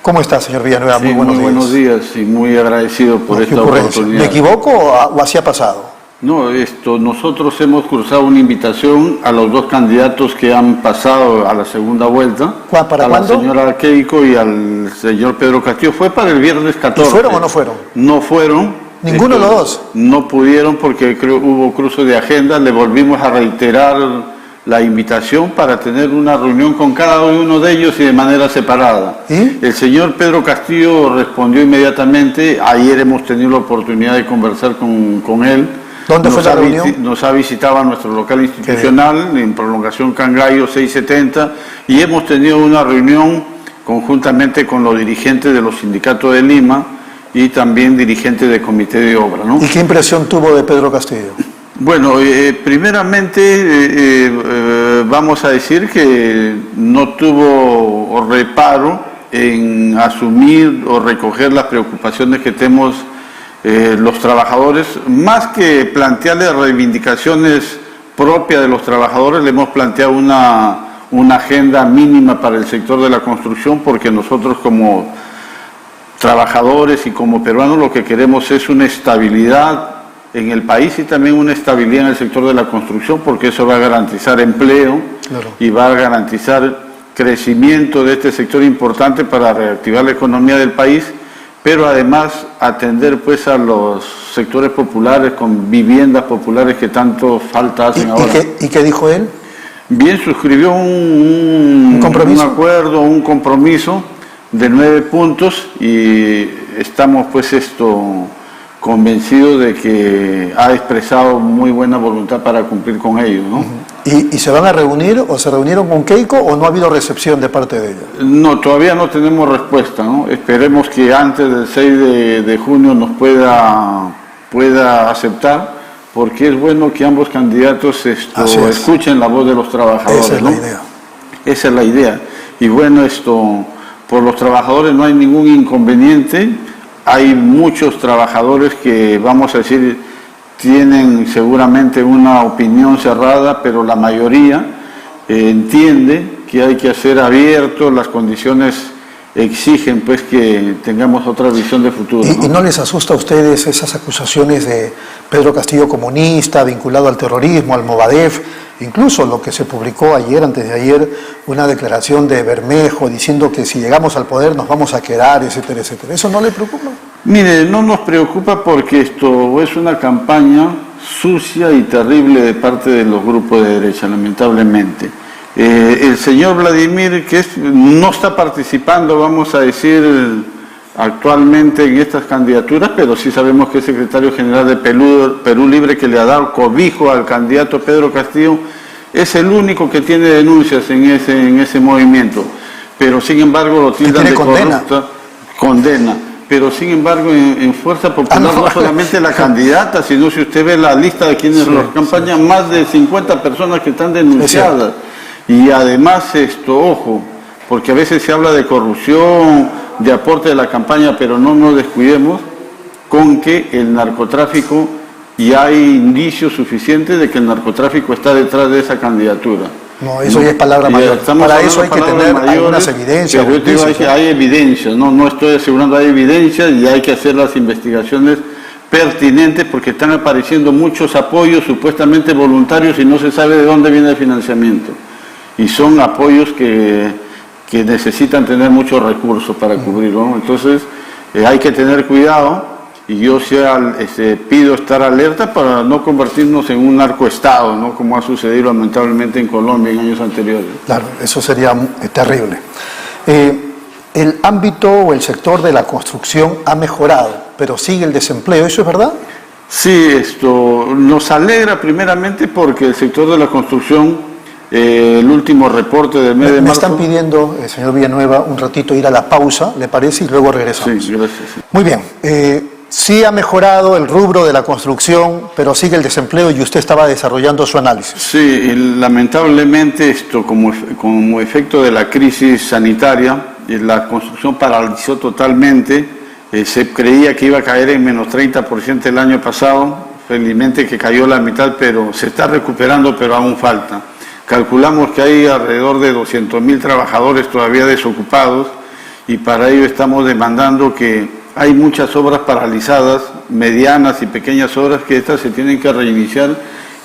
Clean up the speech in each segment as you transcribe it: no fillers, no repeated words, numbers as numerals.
¿Cómo está, señor Villanueva? Sí, muy buenos días y muy agradecido por esta oportunidad. ¿Me equivoco o así ha pasado? No, nosotros hemos cruzado una invitación a los dos candidatos que han pasado a la segunda vuelta. ¿Para cuándo? La señora Keiko y al señor Pedro Castillo. Fue para el viernes 14. ¿Y fueron o no fueron? No fueron. ¿Ninguno de los dos? No pudieron porque hubo cruce de agenda. Le volvimos a reiterar la invitación para tener una reunión con cada uno de ellos y de manera separada. ¿Y? El señor Pedro Castillo respondió inmediatamente. Ayer hemos tenido la oportunidad de conversar con él. ¿Dónde fue la reunión? Nos ha visitado a nuestro local institucional en Prolongación Cangallo 670 y hemos tenido una reunión conjuntamente con los dirigentes de los sindicatos de Lima y también dirigentes del comité de obra, ¿no? ¿Y qué impresión tuvo de Pedro Castillo? Bueno, primeramente vamos a decir que no tuvo reparo en asumir o recoger las preocupaciones que tenemos los trabajadores. Más que plantearle reivindicaciones propias de los trabajadores, le hemos planteado una agenda mínima para el sector de la construcción, porque nosotros como trabajadores y como peruanos lo que queremos es una estabilidad en el país y también una estabilidad en el sector de la construcción, porque eso va a garantizar empleo, claro, y va a garantizar crecimiento de este sector importante para reactivar la economía del país, pero además atender pues a los sectores populares con viviendas populares que tanto falta hacen ahora. ¿Y qué dijo él? Bien, suscribió un acuerdo, un compromiso de 9 puntos y estamos pues convencido de que ha expresado muy buena voluntad para cumplir con ello, ¿no? ¿Y se van a reunir o se reunieron con Keiko o no ha habido recepción de parte de ella? No, todavía no tenemos respuesta, ¿no? Esperemos que antes del 6 de junio nos pueda aceptar, porque es bueno que ambos candidatos escuchen la voz de los trabajadores. Esa es la idea. Esa es la idea. Y bueno, por los trabajadores no hay ningún inconveniente. Hay muchos trabajadores que, vamos a decir, tienen seguramente una opinión cerrada, pero la mayoría entiende que hay que hacer abierto, las condiciones exigen pues que tengamos otra visión de futuro. ¿Y no les asusta a ustedes esas acusaciones de Pedro Castillo comunista, vinculado al terrorismo, al Movadef? Incluso lo que se publicó ayer, antes de ayer, una declaración de Bermejo diciendo que si llegamos al poder nos vamos a quedar, etcétera, etcétera. ¿Eso no le preocupa? Mire, no nos preocupa porque esto es una campaña sucia y terrible de parte de los grupos de derecha, lamentablemente. El señor Vladimir, que no está participando, vamos a decir, actualmente en estas candidaturas, pero sí sabemos que es secretario general de Perú Libre, que le ha dado cobijo al candidato Pedro Castillo, es el único que tiene denuncias en ese movimiento, pero sin embargo lo tildan de corrupta, condena. Pero sin embargo en Fuerza Popular no solamente la candidata, sino si usted ve la lista de quienes las campañan, más de 50 personas que están denunciadas. Y además ojo, porque a veces se habla de corrupción, de aporte de la campaña, pero no nos descuidemos con que el narcotráfico, y hay indicios suficientes de que el narcotráfico está detrás de esa candidatura. No, eso ya es palabra mayor. Para eso hay que tener algunas evidencias. Pero yo te digo, hay evidencias, no estoy asegurando, hay evidencias y hay que hacer las investigaciones pertinentes porque están apareciendo muchos apoyos supuestamente voluntarios y no se sabe de dónde viene el financiamiento. Y son apoyos que necesitan tener muchos recursos para cubrirlo, ¿no? Entonces hay que tener cuidado. Y yo pido estar alerta para no convertirnos en un narcoestado, ¿no? Como ha sucedido lamentablemente en Colombia en años anteriores. Claro, eso sería terrible. El ámbito o el sector de la construcción ha mejorado, pero sigue el desempleo, ¿eso es verdad? Sí, nos alegra primeramente porque el sector de la construcción, el último reporte del mes de marzo... Me están pidiendo, señor Villanueva, un ratito ir a la pausa, ¿le parece? Y luego regresamos. Sí, gracias. Sí. Muy bien. Sí ha mejorado el rubro de la construcción, pero sigue el desempleo y usted estaba desarrollando su análisis. Sí, lamentablemente como efecto de la crisis sanitaria, la construcción paralizó totalmente. Se creía que iba a caer en menos 30% el año pasado, felizmente que cayó la mitad, pero se está recuperando, pero aún falta. Calculamos que hay alrededor de 200.000 trabajadores todavía desocupados y para ello estamos demandando que hay muchas obras paralizadas, medianas y pequeñas obras, que estas se tienen que reiniciar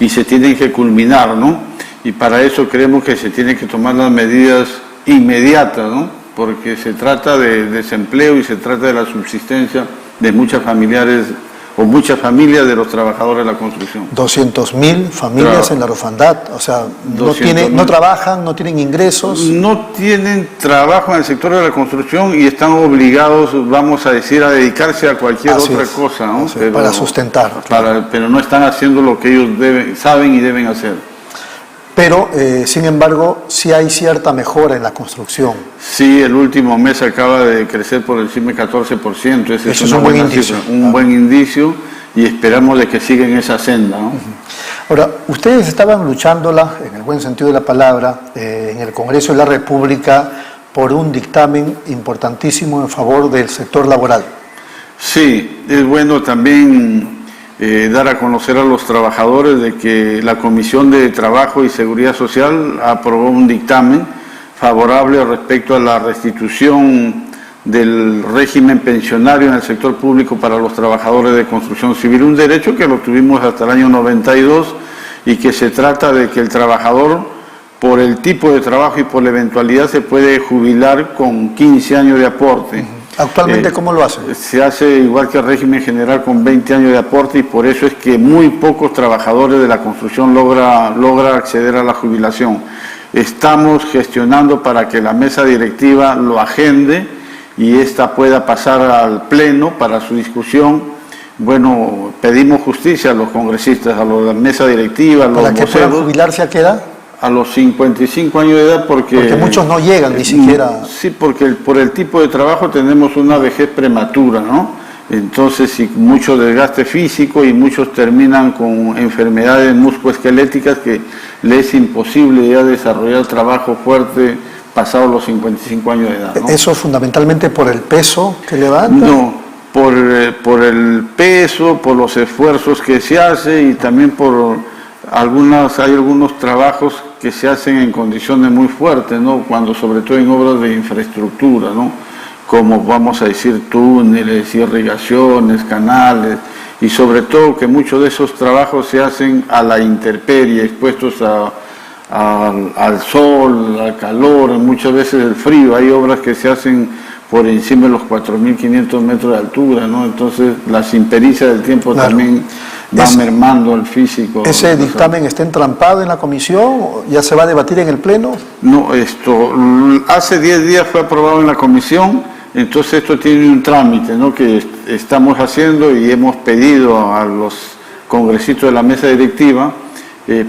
y se tienen que culminar, ¿no? Y para eso creemos que se tienen que tomar las medidas inmediatas, ¿no? Porque se trata de desempleo y se trata de la subsistencia de muchas familias de los trabajadores de la construcción. 200.000 familias Claro. en la orfandad, o sea, no 200.000. trabajan, no tienen ingresos. No tienen trabajo en el sector de la construcción y están obligados, vamos a decir, a dedicarse a cualquier Así otra es, cosa, ¿no? así es, para sustentar. Pero no están haciendo lo que ellos saben y deben hacer. Pero, sin embargo, sí hay cierta mejora en la construcción. Sí, el último mes acaba de crecer por encima del 14%. Ese Eso es es un buen buena indicio. cifra, un buen indicio, y esperamos de que siga en esa senda, ¿no? Ahora, ustedes estaban luchándola, en el buen sentido de la palabra, en el Congreso de la República por un dictamen importantísimo en favor del sector laboral. Sí, es bueno también dar a conocer a los trabajadores de que la Comisión de Trabajo y Seguridad Social aprobó un dictamen favorable respecto a la restitución del régimen pensionario en el sector público para los trabajadores de construcción civil, un derecho que lo tuvimos hasta el año 92 y que se trata de que el trabajador, por el tipo de trabajo y por la eventualidad, se puede jubilar con 15 años de aporte. Actualmente, ¿cómo lo hacen? Se hace igual que el régimen general con 20 años de aporte, y por eso es que muy pocos trabajadores de la construcción logra acceder a la jubilación. Estamos gestionando para que la mesa directiva lo agende y esta pueda pasar al pleno para su discusión. Bueno, pedimos justicia a los congresistas, a la mesa directiva, a los ¿Para que puedan voceros, jubilarse a qué edad? a los 55 años de edad, Porque muchos no llegan ni siquiera. Sí, porque por el tipo de trabajo tenemos una vejez prematura, ¿no? Entonces, y mucho desgaste físico, y muchos terminan con enfermedades musculoesqueléticas que les es imposible ya desarrollar trabajo fuerte pasados los 55 años de edad, ¿no? ¿Eso es fundamentalmente por el peso que levantan? No, por el peso, por los esfuerzos que se hace, y también por hay algunos trabajos que se hacen en condiciones muy fuertes, ¿no? Cuando, sobre todo en obras de infraestructura, ¿no? Como vamos a decir túneles, irrigaciones, canales, y sobre todo que muchos de esos trabajos se hacen a la intemperie, expuestos al sol, al calor, muchas veces el frío. Hay obras que se hacen por encima de los 4.500 metros de altura, ¿no? Entonces las impericias del tiempo, claro, también van mermando el físico. ¿Ese dictamen está entrampado en la comisión? ¿Ya se va a debatir en el pleno? No, hace 10 días fue aprobado en la comisión. Entonces esto tiene un trámite, ¿no?, que estamos haciendo, y hemos pedido a los congresistas de la mesa directiva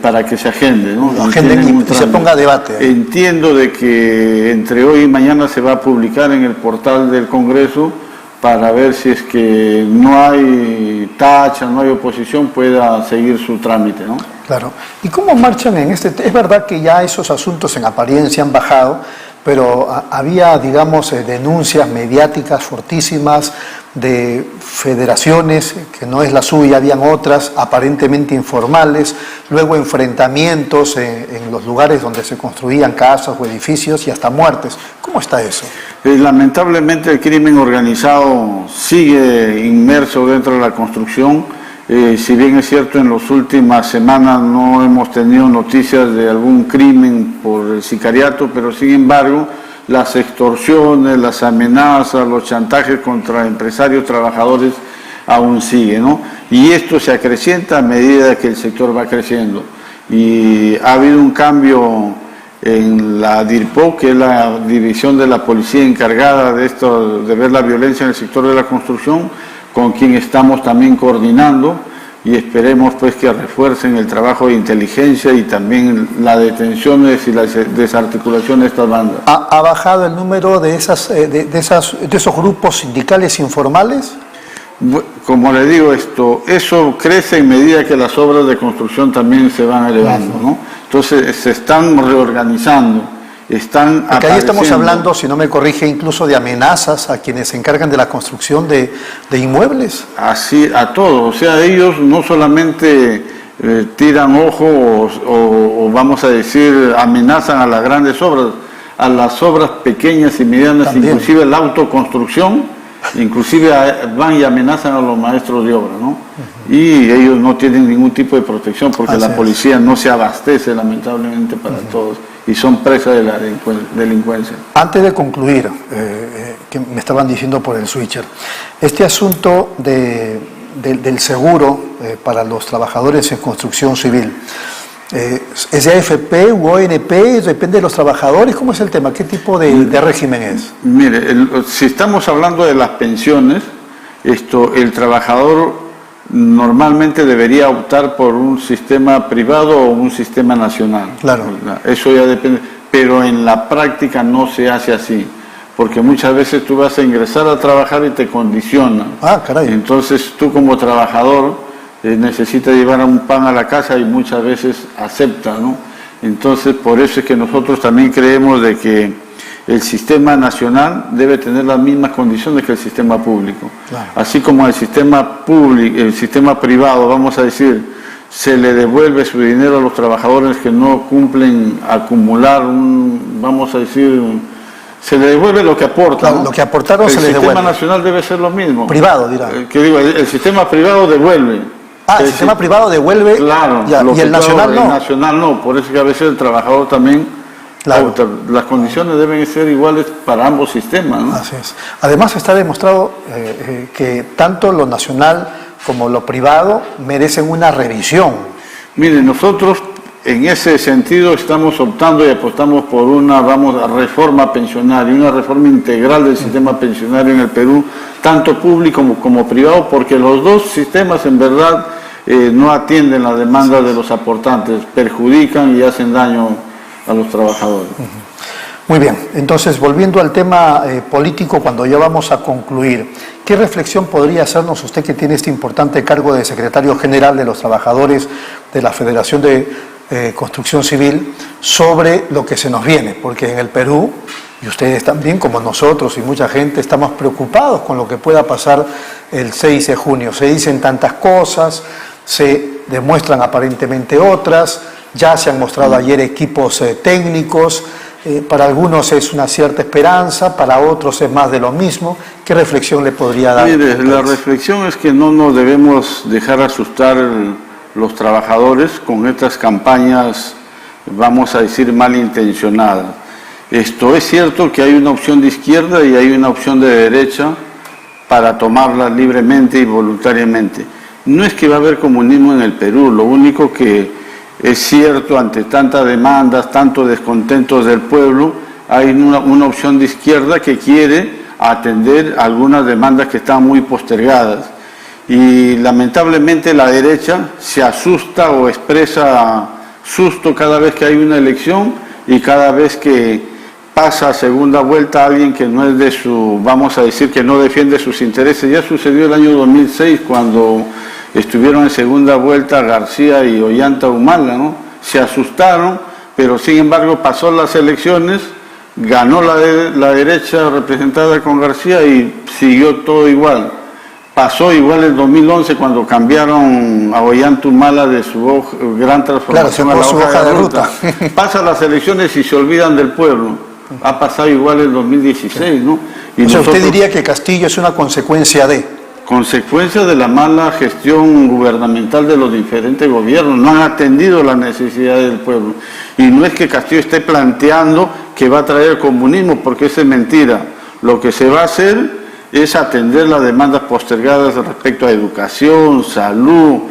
para que se agende, ¿no? Agenden y se ponga a debate. Entiendo de que entre hoy y mañana se va a publicar en el portal del Congreso para ver si es que no hay tacha, no hay oposición, pueda seguir su trámite, ¿no? Claro. ¿Y cómo marchan en este? Es verdad que ya esos asuntos en apariencia han bajado, pero había, digamos, denuncias mediáticas fortísimas de federaciones, que no es la suya, habían otras aparentemente informales, luego enfrentamientos en los lugares donde se construían casas o edificios y hasta muertes. ¿Cómo está eso? Lamentablemente el crimen organizado sigue inmerso dentro de la construcción. Si bien es cierto, en las últimas semanas no hemos tenido noticias de algún crimen por el sicariato, pero sin embargo las extorsiones, las amenazas, los chantajes contra empresarios, trabajadores aún siguen, ¿no? Y esto se acrecienta a medida que el sector va creciendo. Y ha habido un cambio en la DIRPO, que es la división de la policía encargada de ver la violencia en el sector de la construcción, con quien estamos también coordinando, y esperemos pues que refuercen el trabajo de inteligencia y también las detenciones y la desarticulación de estas bandas. ¿Ha bajado el número de esos grupos sindicales informales? Como le digo, eso crece en medida que las obras de construcción también se van elevando, ¿no? Entonces se están reorganizando. Porque ahí estamos hablando, si no me corrige, incluso de amenazas a quienes se encargan de la construcción de inmuebles. Así, a todos. O sea, ellos no solamente tiran ojo o vamos a decir amenazan a las grandes obras. a las obras pequeñas y medianas, También. inclusive la autoconstrucción, inclusive van y amenazan a los maestros de obra, ¿no? Y ellos no tienen ningún tipo de protección porque Así la es. policía no se abastece lamentablemente para todos y son presas de la delincuencia. Antes de concluir, que me estaban diciendo por el switcher, este asunto del seguro para los trabajadores en construcción civil, ¿es de AFP u ONP? ¿Depende de los trabajadores? ¿Cómo es el tema? ¿Qué tipo de régimen es? Mire, si estamos hablando de las pensiones, el trabajador normalmente debería optar por un sistema privado o un sistema nacional. Claro. Eso ya depende, pero en la práctica no se hace así, porque muchas veces tú vas a ingresar a trabajar y te condicionan. Ah, caray. Entonces tú como trabajador necesitas llevar un pan a la casa y muchas veces acepta, ¿no? Entonces por eso es que nosotros también creemos de que el sistema nacional debe tener las mismas condiciones que el sistema público. Claro. Así como el sistema público, el sistema privado, vamos a decir, se le devuelve su dinero a los trabajadores que no cumplen acumular vamos a decir, se le devuelve lo que aportan. Claro, ¿no? lo que aportaron se les devuelve. El sistema nacional debe ser lo mismo. Privado, dirá. Que digo, el sistema privado devuelve. El sistema privado devuelve, claro, ya, y el nacional no. El nacional no, por eso que a veces el trabajador también, Claro. las condiciones deben ser iguales para ambos sistemas, ¿no? Así es. Además está demostrado que tanto lo nacional como lo privado merecen una revisión. Mire, nosotros en ese sentido estamos optando y apostamos por una reforma pensionaria, una reforma integral del sistema pensionario en el Perú, tanto público como privado, porque los dos sistemas en verdad no atienden la demanda de los aportantes, perjudican y hacen daño a los trabajadores. Muy bien, entonces volviendo al tema político, cuando ya vamos a concluir, ¿qué reflexión podría hacernos usted que tiene este importante cargo de secretario general de los trabajadores de la Federación de Construcción Civil sobre lo que se nos viene? Porque en el Perú, y ustedes también como nosotros y mucha gente, estamos preocupados con lo que pueda pasar el 6 de junio. Se dicen tantas cosas, se demuestran aparentemente otras, ya se han mostrado ayer equipos técnicos. Para algunos es una cierta esperanza, para otros es más de lo mismo. ¿Qué reflexión le podría dar? Mire, la reflexión es que no nos debemos dejar asustar los trabajadores con estas campañas, vamos a decir, malintencionadas. Esto es cierto que hay una opción de izquierda y hay una opción de derecha para tomarla libremente y voluntariamente. No es que va a haber comunismo en el Perú, lo único que es cierto, ante tantas demandas, tantos descontentos del pueblo, hay una opción de izquierda que quiere atender algunas demandas que están muy postergadas. Y lamentablemente la derecha se asusta o expresa susto cada vez que hay una elección y cada vez que pasa a segunda vuelta alguien que no es de su, vamos a decir, que no defiende sus intereses. Ya sucedió el año 2006 cuando estuvieron en segunda vuelta García y Ollanta Humala, ¿no? Se asustaron, pero sin embargo pasó las elecciones, ganó la derecha representada con García y siguió todo igual. Pasó igual en 2011 cuando cambiaron a Ollanta Humala de su gran transformación a la hoja de ruta. Pasan las elecciones y se olvidan del pueblo. Ha pasado igual en 2016, ¿no? Y o sea, usted diría que Castillo es una consecuencia de... Consecuencia de la mala gestión gubernamental de los diferentes gobiernos, no han atendido las necesidades del pueblo. Y no es que Castillo esté planteando que va a traer el comunismo, porque eso es mentira. Lo que se va a hacer es atender las demandas postergadas respecto a educación, salud,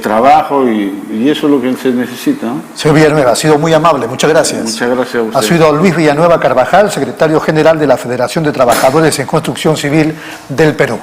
trabajo, y eso es lo que se necesita, ¿no? Señor Villanueva, ha sido muy amable, muchas gracias. Muchas gracias a usted. Ha sido Luis Villanueva Carvajal, secretario general de la Federación de Trabajadores en Construcción Civil del Perú.